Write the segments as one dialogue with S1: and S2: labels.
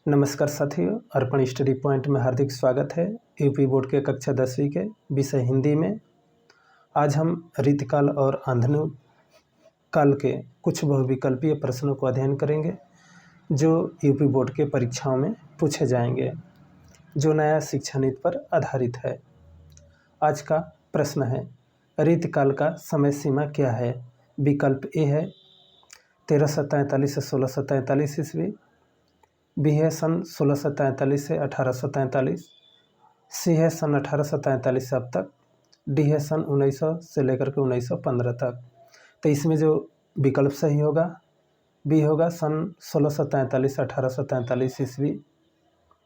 S1: नमस्कार साथियों, अर्पण study point में हार्दिक स्वागत है। यूपी बोर्ड के कक्षा 10वीं के विषय हिंदी में आज हम रीतिकाल और आधुनिक काल के कुछ बहुविकल्पीय प्रश्नों को अध्ययन करेंगे जो यूपी बोर्ड के परीक्षाओं में पूछे जाएंगे, जो नया शिक्षा नीति पर आधारित है। आज का प्रश्न है, रीतिकाल का समय सीमा क्या है? विकल्प ए है 1343 से 1643 ईस्वी, बी है सन 1643 से 1843, सी है सन 1843 से अब तक, डी है सन 1900 से लेकर के 1915 तक। तो इसमें जो विकल्प सही होगा बी होगा सन 1643 से 1843 ईस्वी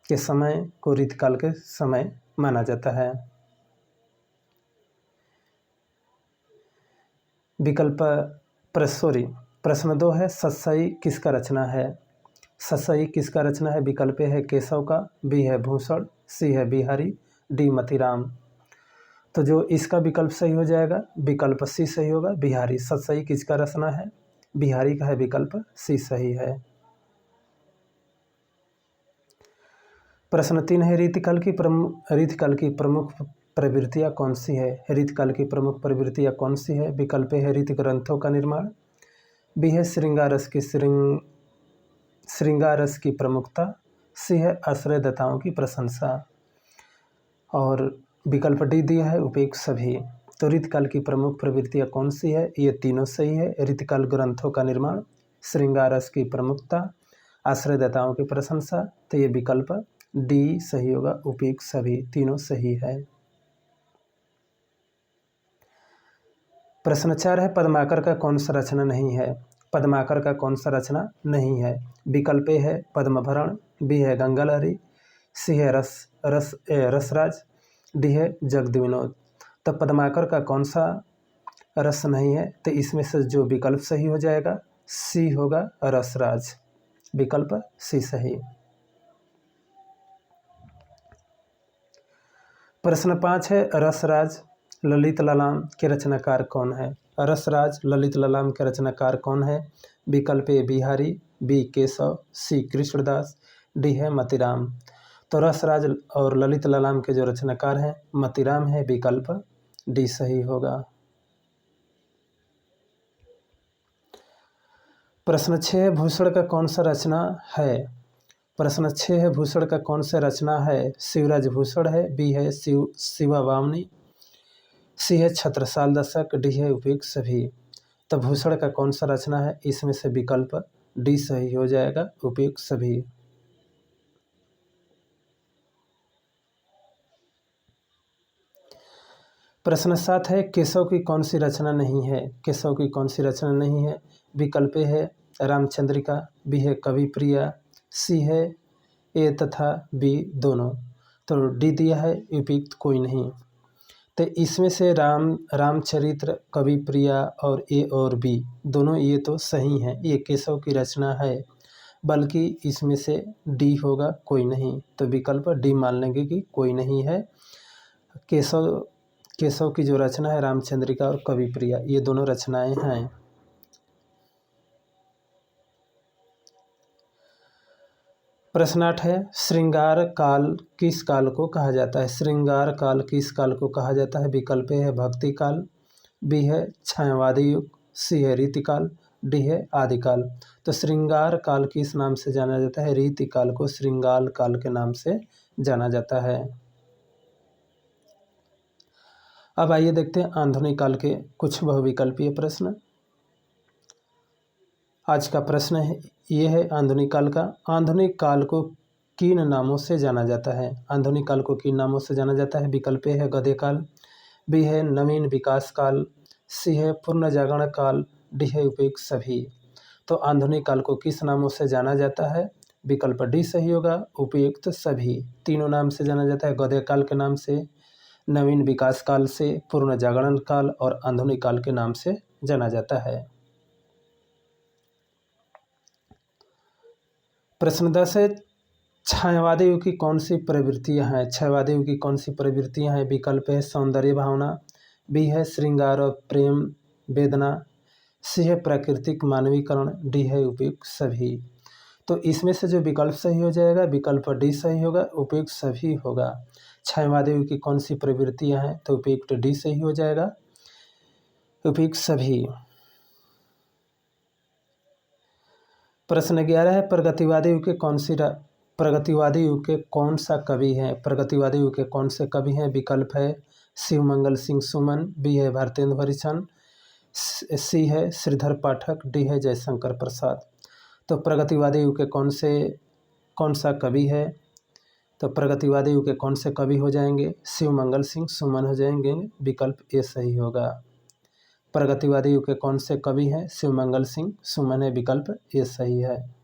S1: के समय को रीतिकाल के समय माना जाता है। विकल्प प्रश्न 2 है, सत्सई किसका रचना है? सत्सई किसका रचना है? विकल्प ए है केशव का, बी है भूषण, सी है बिहारी, डी मतीराम। तो जो इसका विकल्प सही हो जाएगा विकल्प सी सही होगा, बिहारी। सत्सई किसका रचना है? बिहारी का है, विकल्प सी सही है। प्रश्न 3 है, रीतिकाल की प्रमुख प्रवृत्तियाँ कौन सी है? रीतिकाल की प्रमुख प्रवृत्तियाँ कौन सी है? विकल्प ए है रीति ग्रंथों का निर्माण, बी है श्रृंगार रस की प्रमुखता, सी है आश्रयदाताओं की प्रशंसा, और विकल्प डी दिया है उपयुक्त सभी। तो रीतिकाल की प्रमुख प्रवृत्तियाँ कौन सी है? ये तीनों सही है। रीतिकाल ग्रंथों का निर्माण, श्रृंगार रस की प्रमुखता, आश्रयदाताओं की प्रशंसा। तो ये विकल्प डी सही होगा, उपयुक्त सभी, तीनों सही है। प्रश्न 4 है, पद्माकर का कौन सा रचना नहीं है? पद्माकर का कौन सा रचना नहीं है? विकल्प ए है पद्मभरण, बी है गंगा लहरी, सी है रसराज, डी है जगद विनोद। तो पद्माकर का कौन सा रस नहीं है? तो इसमें से जो विकल्प सही हो जाएगा सी होगा, रसराज, विकल्प सी सही। प्रश्न 5 है, रसराज ललित ललाम के रचनाकार कौन है? रसराज ललित ललाम के रचनाकार कौन है? विकल्प ए बिहारी, बी केशव, सी कृष्णदास, डी है मतीराम। तो रसराज और ललित ललाम के जो रचनाकार हैं मतीराम है, विकल्प डी सही होगा। प्रश्न 6, भूषण का कौन सा रचना है? प्रश्न 6 है, भूषण का कौन सा रचना है? शिवराज भूषण है, बी है शिवा वामनी, सी है छत्रसाल दशक, डी है उपयुक्त सभी। तो भूषण का कौन सा रचना है? इसमें से विकल्प डी सही हो जाएगा, उपयुक्त सभी। प्रश्न 7 है, केशव की कौन सी रचना नहीं है? केशव की कौन सी रचना नहीं है? विकल्प ए है रामचंद्रिका, बी है कवि प्रिया, सी है ए तथा बी दोनों। तो डी दिया है उपयुक्त कोई नहीं। तो इसमें से रामचरित्र, कवि प्रिया और ए और बी दोनों ये तो सही हैं, ये केशव की रचना है, बल्कि इसमें से डी होगा कोई नहीं। तो विकल्प डी मान लेंगे कि कोई नहीं है। केशव की जो रचना है रामचंद्रिका और कवि प्रिया, ये दोनों रचनाएं हैं। प्रश्न 8 है, श्रृंगार काल किस काल को कहा जाता है? श्रृंगार काल किस काल को कहा जाता है? विकल्प ए है भक्ति काल, बी है छायावादी युग, सी है रीतिकाल, डी है आदिकाल। तो श्रृंगार काल किस नाम से जाना जाता है? रीतिकाल को श्रृंगार काल के नाम से जाना जाता है। अब आइए देखते हैं आधुनिक काल के कुछ बहुविकल्पीय प्रश्न। आज का प्रश्न है ये है आधुनिक काल का, आधुनिक काल को किन नामों से जाना जाता है? आधुनिक काल को किन नामों से जाना जाता है? विकल्प ए है गधे काल, बी है नवीन विकास काल, सी है पूर्ण जागरण काल, डी है उपयुक्त सभी। तो आधुनिक काल को किस नामों से जाना जाता है? विकल्प डी सही होगा, उपयुक्त सभी, तीनों नाम से जाना जाता है। गधे काल के नाम से, नवीन विकास काल से, पूर्ण जागरण काल और आधुनिक काल के नाम से जाना जाता है। प्रश्न 10 है, छायावादी युग की कौन सी प्रवृत्तियां हैं? छायावादी युग की कौन सी प्रवृत्तियां हैं? विकल्प है सौंदर्य भावना, बी है श्रृंगार और प्रेम वेदना, सी है प्राकृतिक मानवीकरण, डी है उपयुक्त सभी। तो इसमें से जो विकल्प सही हो जाएगा, विकल्प डी सही होगा, उपयुक्त सभी होगा। क्षयवादी की कौन सी प्रवृत्तियां हैं, तो उपयुक्त डी सही हो जाएगा, उपयुक्त सभी। प्रश्न 11 है, प्रगतिवादी युग के कौन सा कवि है? प्रगतिवादी युग के कौन से कवि हैं? विकल्प है शिवमंगल सिंह सुमन, बी है भारतेंद्र हरिचंद, सी है श्रीधर पाठक, डी है जयशंकर प्रसाद। तो प्रगतिवादी युग के कौन सा कवि है? तो प्रगतिवादी युग के कौन से कवि हो जाएंगे? शिवमंगल सिंह सुमन हो जाएंगे, विकल्प ए सही होगा। प्रगतिवादी युग के कौन से कवि हैं? शिवमंगल सिंह सुमन है, विकल्प ए सही है।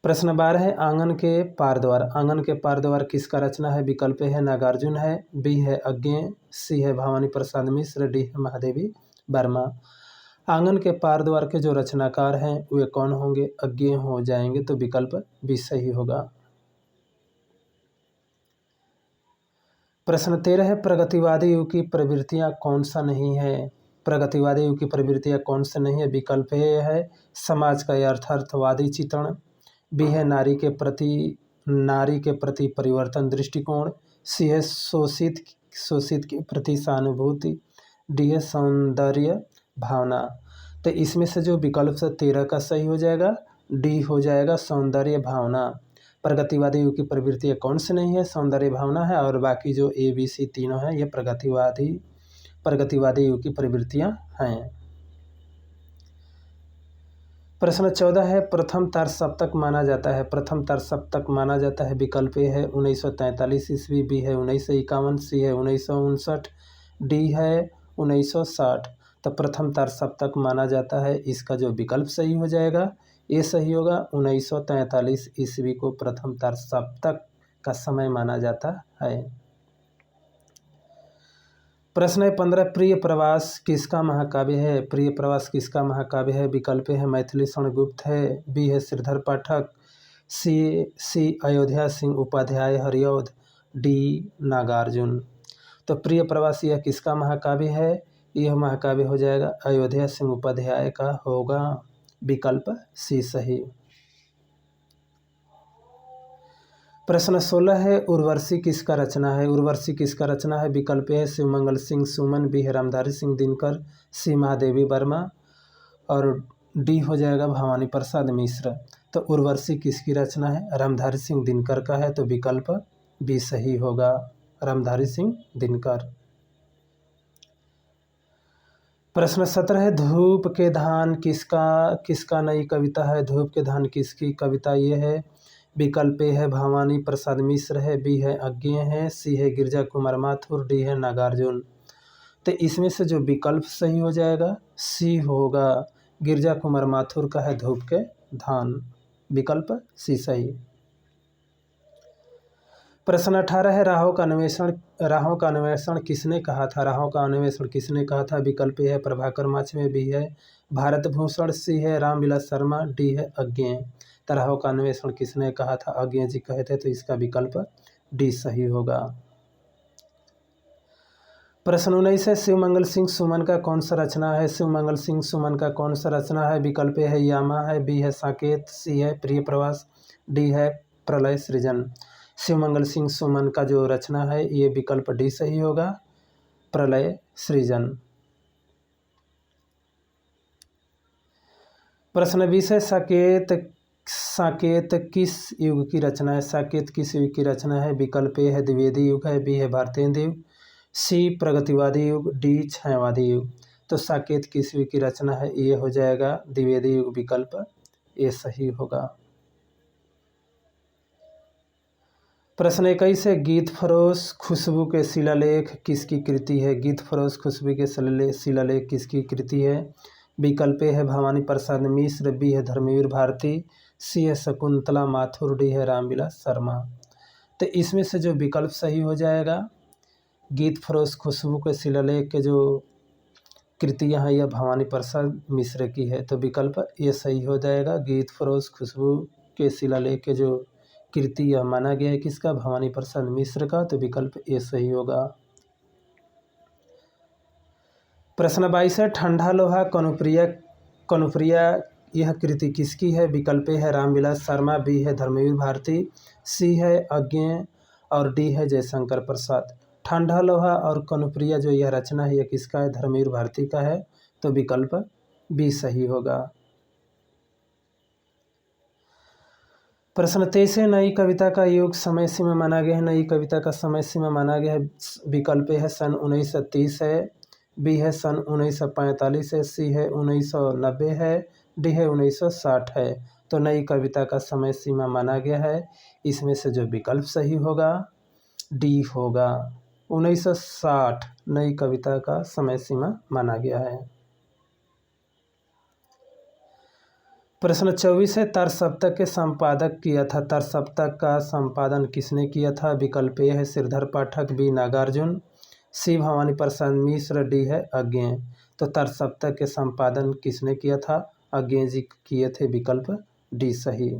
S1: प्रश्न 12 है, आंगन के पारद्वार। आंगन के पारद्वार किसका रचना है? विकल्प है नागार्जुन है, बी है अज्ञेय, सी है भवानी प्रसाद मिश्र, डी है महादेवी वर्मा। आंगन के पारद्वार के जो रचनाकार हैं वे कौन होंगे? अज्ञेय हो जाएंगे, तो विकल्प बी सही होगा। प्रश्न 13 है, प्रगतिवादी युग की प्रवृत्तियां कौन सा नहीं है? प्रगतिवादी युग की प्रवृत्तियां कौन सा नहीं है? विकल्प ए है समाज का यथार्थवादी चित्रण, बी है नारी के प्रति परिवर्तन दृष्टिकोण, सी है शोषित के प्रति सहानुभूति, डी है सौंदर्य भावना। तो इसमें से जो विकल्प 13 का सही हो जाएगा, डी हो जाएगा सौंदर्य भावना। प्रगतिवादी युग की प्रवृत्तियां कौन सी नहीं है? सौंदर्य भावना है, और बाकी जो ए बी सी तीनों हैं ये प्रगतिवादी युग की प्रवृत्तियां हैं। प्रश्न 14 है, प्रथम तार सप्तक माना जाता है। प्रथम तार सप्तक माना जाता है, विकल्प ए है 1943 ईस्वी, बी है 1951, सी है 1959, डी है 1960। तो प्रथम तार सप्तक माना जाता है, इसका जो विकल्प सही हो जाएगा ये सही होगा। 1943 ईस्वी को प्रथम तार सप्तक का समय माना जाता है। प्रश्न 15, प्रिय प्रवास किसका महाकाव्य है? प्रिय प्रवास किसका महाकाव्य है? विकल्प है मैथिली शरणगुप्त है, बी है श्रीधर पाठक, सी अयोध्या सिंह उपाध्याय हरिऔध, डी नागार्जुन। तो प्रिय प्रवास यह किसका महाकाव्य है? यह महाकाव्य हो जाएगा अयोध्या सिंह उपाध्याय का होगा, विकल्प सी सही। प्रश्न 16 है, उर्वशी किसका रचना है? उर्वशी किसका रचना है? विकल्प है शिवमंगल सिंह सुमन, बी है रामधारी सिंह दिनकर, सी महादेवी वर्मा, और डी हो जाएगा भवानी प्रसाद मिश्र। तो उर्वशी किसकी रचना है? रामधारी सिंह दिनकर का है, तो विकल्प बी सही होगा, रामधारी सिंह दिनकर। प्रश्न 17 है, धूप के धान किसका नई कविता है? धूप के धान किसकी कविता ये है? विकल्प ए है भवानी प्रसाद मिश्र है, बी है अज्ञेय है, सी है गिरजा कुमार माथुर, डी है नागार्जुन। तो इसमें से जो विकल्प सही हो जाएगा सी होगा, गिरजा कुमार माथुर का है धूप के धान, विकल्प सी सही। प्रश्न 18 है, राहों का अन्वेषण किसने कहा था? राहों का अन्वेषण किसने कहा था? विकल्प ए है प्रभाकर माछवे, बी है भारत भूषण, सी है रामविलास शर्मा, डी है अज्ञेय। राहों का अन्वेषण किसने कहा था? अज्ञेय जी कहे थे, तो इसका विकल्प डी सही होगा। प्रश्न 19 है, शिवमंगल सिंह सुमन का कौन सा रचना है? शिवमंगल सिंह सुमन का कौन सा रचना है? विकल्प ए है यामा है, बी है साकेत, सी है प्रिय प्रवास, डी है प्रलय सृजन। शिवमंगल सिंह सुमन का जो रचना है ये विकल्प डी सही होगा, प्रलय सृजन। प्रश्न 20 है, साकेत किस युग की रचना है? साकेत किस युग की रचना है? विकल्प ए है द्विवेदी युग है, बी है भारतेंद्र युग, सी प्रगतिवादी युग, डी छायावादी युग। तो साकेत किस युग की रचना है? ये हो जाएगा द्विवेदी युग, विकल्प ए सही होगा। प्रश्न 21 है, गीत फरोश खुशबू के शिलालेख किसकी कृति है? गीत फरोश खुशबू के शिलालेख किसकी कृति है? विकल्प ए है भवानी प्रसाद मिश्र, बी है धर्मवीर भारती, सी है शकुंतला माथुर, डी है रामविलास शर्मा। तो इसमें से जो विकल्प सही हो जाएगा, गीत फरोश खुशबू के शिलालेख के जो कृतियाँ हैं यह भवानी प्रसाद मिश्र की है, तो विकल्प ये सही हो जाएगा। गीत फरोश खुशबू के शिलालेख के जो कृति यह माना गया है किसका? भवानी प्रसाद मिश्र का, तो विकल्प ये सही होगा। प्रश्न 22 है, ठंडा लोहा कनुप्रिया यह कृति किसकी है? विकल्प ए है रामविलास शर्मा, बी है धर्मवीर भारती, सी है अज्ञेय और डी है जयशंकर प्रसाद। ठंडा लोहा और कनुप्रिया जो यह रचना है यह किसका है? धर्मवीर भारती का है, तो विकल्प बी सही होगा। प्रश्न 23 है, नई कविता का योग समय सीमा माना गया है। नई कविता का समय सीमा माना गया है, विकल्प ए है सन 1930 है, बी है सन 1945 है, सी है 1990 है, डी है 1960 है। तो नई कविता का समय सीमा माना गया है, इसमें से जो विकल्प सही होगा डी होगा। 1960 नई कविता का समय सीमा माना गया है। प्रश्न 24 है, तरसप्तक के संपादक किया था। तरसप्तक का संपादन किसने किया था? विकल्प ए है श्रीधर पाठक, बी नागार्जुन, सी भवानी प्रसाद मिश्र, डी है अज्ञेय। तो तरसप्तक के संपादन किसने किया था? अज्ञेय जी किए थे, विकल्प डी सही।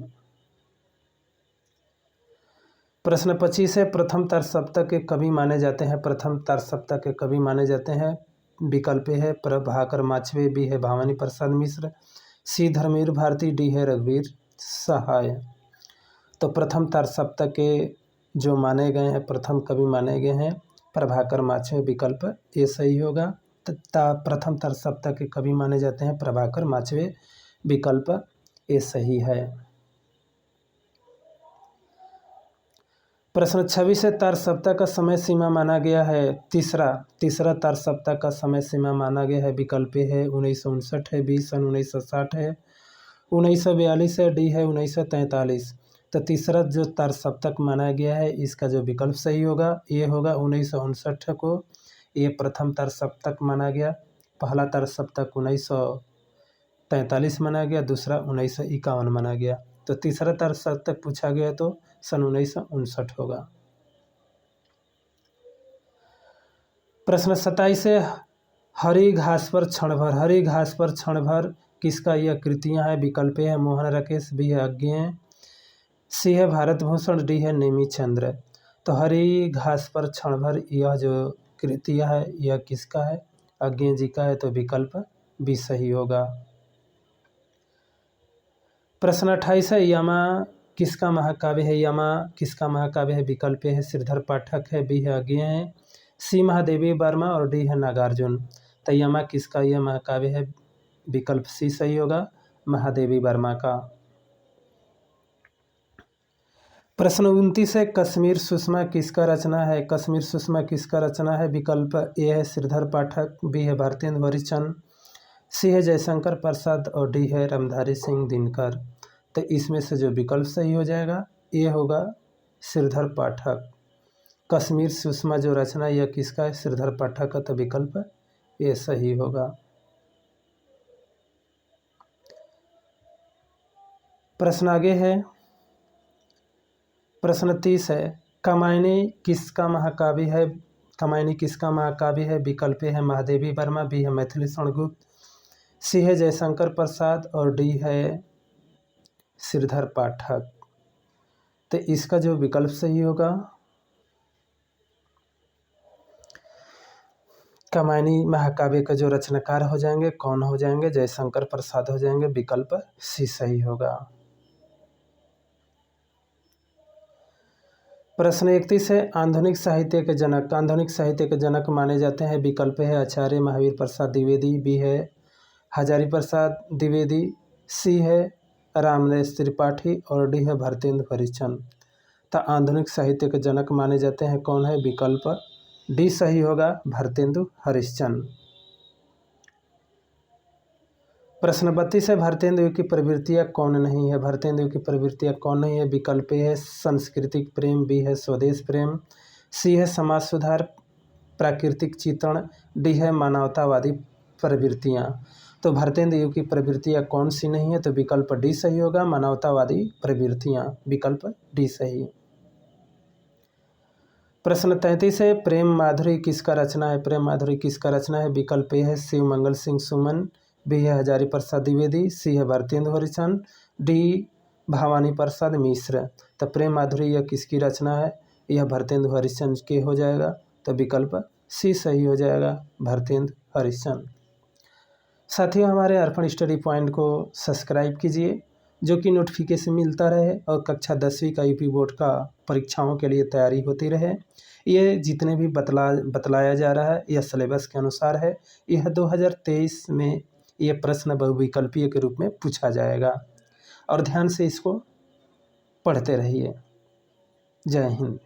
S1: प्रश्न 25 है, प्रथम तरसप्तक के कवि माने जाते हैं। प्रथम तरसप्तक के कवि माने जाते हैं, विकल्प ए है प्रभाकर माछवे, बी है भवानी प्रसाद मिश्र, सी धर्मवीर भारती, डी है रघुवीर सहाय। तो प्रथम तरसप्तक के जो माने गए हैं, प्रथम कवि माने गए हैं प्रभाकर माछवे, विकल्प ए सही होगा। प्रथम तरसप्तक के कवि माने जाते हैं प्रभाकर माछवे, विकल्प ए सही है। प्रश्न 26 है, तरसप्तक का समय सीमा माना गया है। तीसरा तरसप्तक का समय सीमा माना गया है, विकल्प ए है 1959 है, बी सन 1960 है, 1942 है, डी है 1943। तो तीसरा जो तरसप्तक माना गया है, इसका जो विकल्प सही होगा ये होगा 1959 को। ये प्रथम तरसप्तक माना गया। पहला तरसप्तक 1943 माना गया, दूसरा 1951 माना गया। तो तीसरा तरसप्तक पूछा गया तो सन 1959 होगा। प्रश्न 27 है, हरी घास पर क्षण भर। हरी घास पर क्षण भर किसका यह कृतियां है? विकल्प है मोहन राकेश, बी है अज्ञेय, सी है भारत भूषण, डी है नेमी चंद्र। तो हरी घास पर क्षण भर यह जो कृतियां है यह किसका है? अज्ञेय जी का है, तो विकल्प बी सही होगा। प्रश्न 28 है, यमा किसका महाकाव्य है? यमा किसका महाकाव्य है? विकल्प है श्रीधर पाठक है, बी है अज्ञेय है, सी महादेवी वर्मा और डी है नागार्जुन। तो यमा किसका यह महाकाव्य है? विकल्प सी सही होगा, महादेवी वर्मा का। प्रश्न 29 है, कश्मीर सुषमा किसका रचना है? कश्मीर सुषमा किसका रचना है? विकल्प ए है श्रीधर पाठक, बी है भारतेंदु हरिश्चंद्र, सी है जयशंकर प्रसाद और डी है रामधारी सिंह दिनकर। तो इसमें से जो विकल्प सही हो जाएगा ये होगा श्रीधर पाठक। कश्मीर सुषमा जो रचना यह किसका है? श्रीधर पाठक का, तो विकल्प ये सही होगा। प्रश्न आगे है, प्रश्न 30 है, कामायनी किसका महाकाव्य है? कामायनी किसका महाकाव्य है? विकल्प है महादेवी वर्मा, बी है मैथिली शरणगुप्त, सी है जयशंकर प्रसाद और डी है श्रीधर पाठक। तो इसका जो विकल्प सही होगा कामायनी महाकाव्य का जो रचनाकार हो जाएंगे कौन हो जाएंगे? जयशंकर प्रसाद हो जाएंगे, विकल्प सी सही होगा। प्रश्न 31 है, आधुनिक साहित्य के जनक। आधुनिक साहित्य के जनक माने जाते हैं, विकल्प है आचार्य महावीर प्रसाद द्विवेदी, बी है हजारी प्रसाद द्विवेदी, सी है रामनेश त्रिपाठी और डी है भारतेंदु हरिश्चंद्र। तो आधुनिक साहित्य के जनक माने जाते हैं कौन है? विकल्प डी सही होगा, भारतेंदु हरिश्चंद्र। प्रश्न 32 है, भारतेंदु की प्रवृत्तियाँ कौन नहीं है? भारतेंदु की प्रवृत्तियाँ कौन नहीं है? विकल्प है सांस्कृतिक प्रेम, बी है स्वदेश प्रेम, सी है समाज सुधार प्राकृतिक चित्रण, डी है मानवतावादी प्रवृत्तियाँ। तो भारतेंदु की प्रवृत्तियाँ कौन सी नहीं है? तो विकल्प डी सही होगा, मानवतावादी प्रवृत्तियाँ, विकल्प डी सही। प्रश्न 33 है, प्रेम माधुरी किसका रचना है? प्रेम माधुरी किसका रचना है? विकल्प ए है शिव मंगल सिंह सुमन, बी है हजारी प्रसाद द्विवेदी, सी है भारतेंदु हरिश्चंद्र, डी भवानी प्रसाद मिश्र। तो प्रेम माधुरी यह किसकी रचना है? यह भारतेंदु हरिश्चंद्र के हो जाएगा, तो विकल्प सी सही हो जाएगा, भारतेंदु हरिश्चंद्र। साथियों, हमारे अर्पण स्टडी पॉइंट को सब्सक्राइब कीजिए, जो कि नोटिफिकेशन मिलता रहे और कक्षा 10वीं का यूपी बोर्ड का परीक्षाओं के लिए तैयारी होती रहे। ये जितने भी बतलाया जा रहा है यह सिलेबस के अनुसार है। यह 2023 में ये प्रश्न बहुविकल्पीय के रूप में पूछा जाएगा और ध्यान से इसको पढ़ते रहिए। जय हिंद।